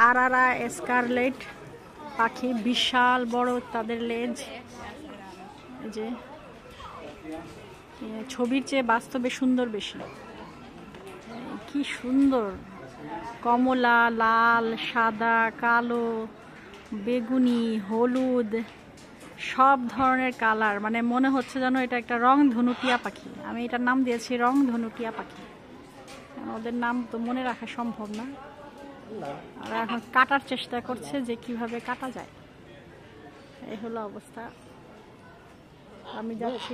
আরারা scarlet পাখি, বিশাল বড় তাদের লেজ। এই যে ছবির চেয়ে বাস্তবে সুন্দর বেশি। কি সুন্দর, কমলা, লাল, সাদা, কালো, বেগুনি, হলুদ, সব ধরনের কালার। মানে মনে হচ্ছে যেন এটা একটা রং ধনুটিয়া পাখি। আমি এটার নাম দিয়েছি রং ধনুটিয়া পাখি। ওদের নাম তো মনে রাখা সম্ভব না। আর এখন কাটার চেষ্টা করছে যে কিভাবে কাটা যায়। এই হলো অবস্থা। আমি যাচ্ছি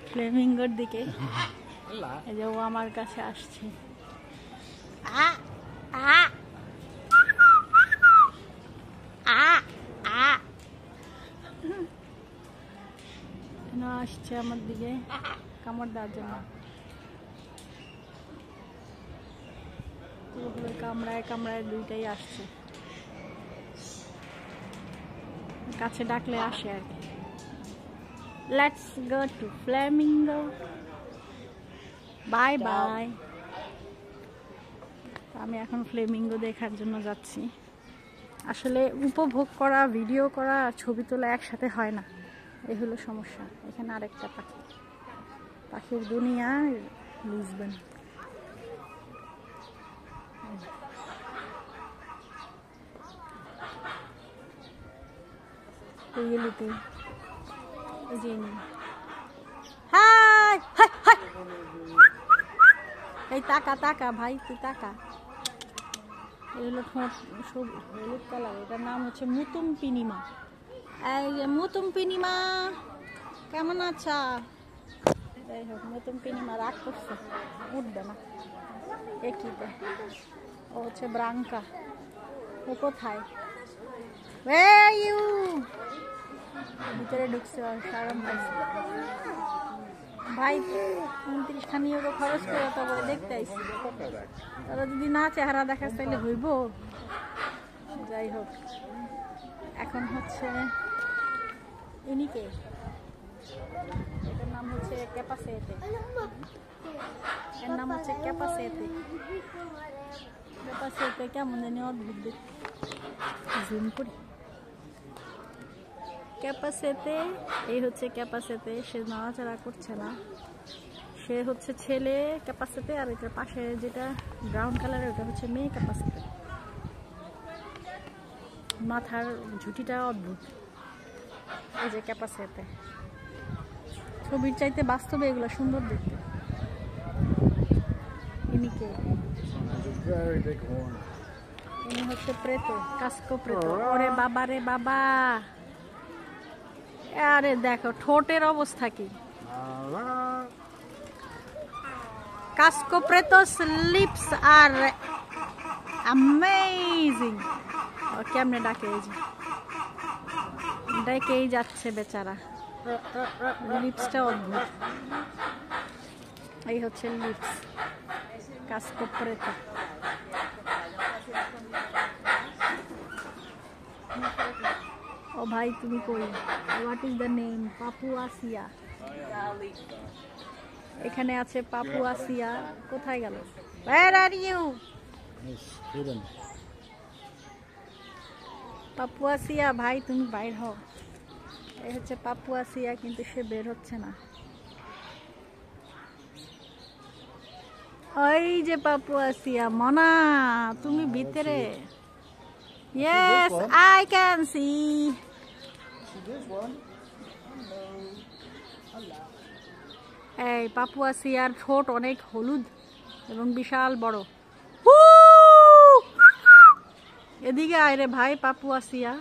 ফ্লেমিঙ্গোর দিকে। এই যে ও আমার কাছে আসছে। আসছে আমার দিকে কামড় দেওয়ার জন্য। কামড়ায় কামড়ায় দুইটাই আসছে, কাছে ডাকলে আসে আর কি। Let's go to Flamengo, bye bye. আমি এখন ফ্লেমিঙ্গো দেখার জন্য যাচ্ছি। আসলে উপভোগ করা, ভিডিও করা, ছবি তোলা একসাথে হয় না, এই হলো সমস্যা। এখানে আরেকটা পাখি, পাখির দুনিয়া লিসবন। এই তাকা তাকা ভাই, তুই তাকা। এই হলো ঠোঁট হলুদ কালার। এটার নাম হচ্ছে মুতুম পিনিমা। এই যে মুতুম পিনিমা, কেমন আছা? যাই হোক, মুতুম পিনিমা রাগ করছে, উঠবে না। একিতে ও হচ্ছে ব্রাঙ্কা। ও কোথায়? ভিতরে ঢুকছে, সারাম পাইছে। ভাই 29 ইউরো খরচ করে তারপরে দেখতে আইসি। তারা যদি না চেহারা দেখাস তাহলে হইব। যাই হোক, এখন হচ্ছে ইনিকে, এটার নাম হচ্ছে ক্যাপাসেতে। এর নাম হচ্ছে ক্যাপাসেতে। ক্যাপাসেতে কেমন জানি অদ্ভুত দেখতে। জুম করি। ক্যাপাসেতে, এই হচ্ছে ক্যাপাসেতে। সে নড়াচড়া করছে না। সে হচ্ছে ছেলে ক্যাপাসেতে, আর এটার পাশে যেটা ব্রাউন কালারের ওটা হচ্ছে মেয়ে ক্যাপাসেতে। মাথার ঝুঁটিটা অদ্ভুত। এই যে ক্যাপাসেতে, ছবির চাইতে বাস্তবে এগুলো সুন্দর দেখতে। ইনিকে, ইনি হচ্ছে প্রেতো, কাস্কো প্রেতো। ওরে বাবা রে বাবা, আরে দেখো ঠোঁটের অবস্থা কি। Casco প্রেতোস lips are amazing. কেমনে ডাকে, এই যে ডাকেই যাচ্ছে বেচারা। লিপসটা অদ্ভুত। এই হচ্ছে লিপস কাস্কো প্রেতো। ও ভাই তুমি কই? What is the name? পাপুয়াসিয়া। এখানে আছে পাপুয়াসিয়া। কোথায় গেল? Where are you? পাপুয়াসিয়া ভাই তুমি বাইর হও। এই হচ্ছে পাপুয়াসিয়া, কিন্তু সে বের হচ্ছে না। ওই যে পাপুয়াসিয়া, মনা তুমি ভিতরে। Yes, I can see. এই পাপুয়াসিয়ার ঠোঁট অনেক হলুদ এবং বিশাল বড়। এদিকে আয় রে ভাই পাপুয়াসিয়া।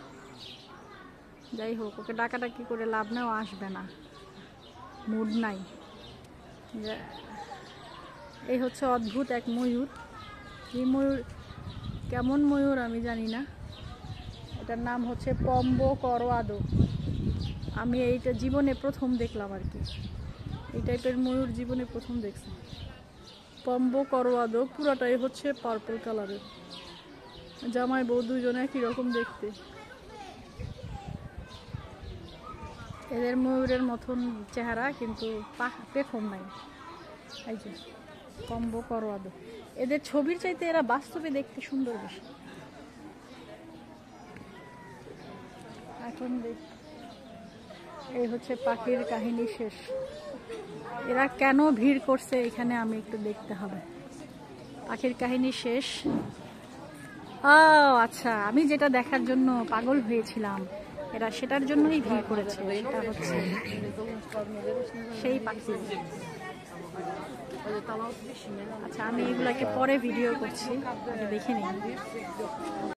যাই হোক, ওকে ডাকাডাকি করে লাভ নেই, আসবে না, মুড নাই। এই হচ্ছে অদ্ভুত এক ময়ূর। এই ময়ূর কেমন ময়ূর আমি জানি না। এটার নাম হচ্ছে পম্বো করোয়াদো। আমি এইটা জীবনে প্রথম দেখলাম আর কি। এই টাইপের ময়ূর জীবনে প্রথম দেখছি। পম্বো করোয়াদো পুরাটাই হচ্ছে পার্পল কালারের। জামাই বউ দুজনে একই রকম দেখতে। এদের ময়ূরের মতন চেহারা, কিন্তু পেখম নাই। এই যে পম্বো করোয়াদো। এদের ছবির চাইতে এরা বাস্তবে দেখতে সুন্দর বেশি। এখন এই হচ্ছে পাখির কাহিনী শেষ। এরা কেন ভিড় করছে এখানে আমি একটু দেখতে হবে। পাখির কাহিনী শেষ। ও আচ্ছা, আমি যেটা দেখার জন্য পাগল হয়েছিলাম এরা সেটার জন্যই ভিড় করেছে। সেটা হচ্ছে সেই পাখি। আচ্ছা, আমি এগুলাকে পরে ভিডিও করছি, দেখে নিন।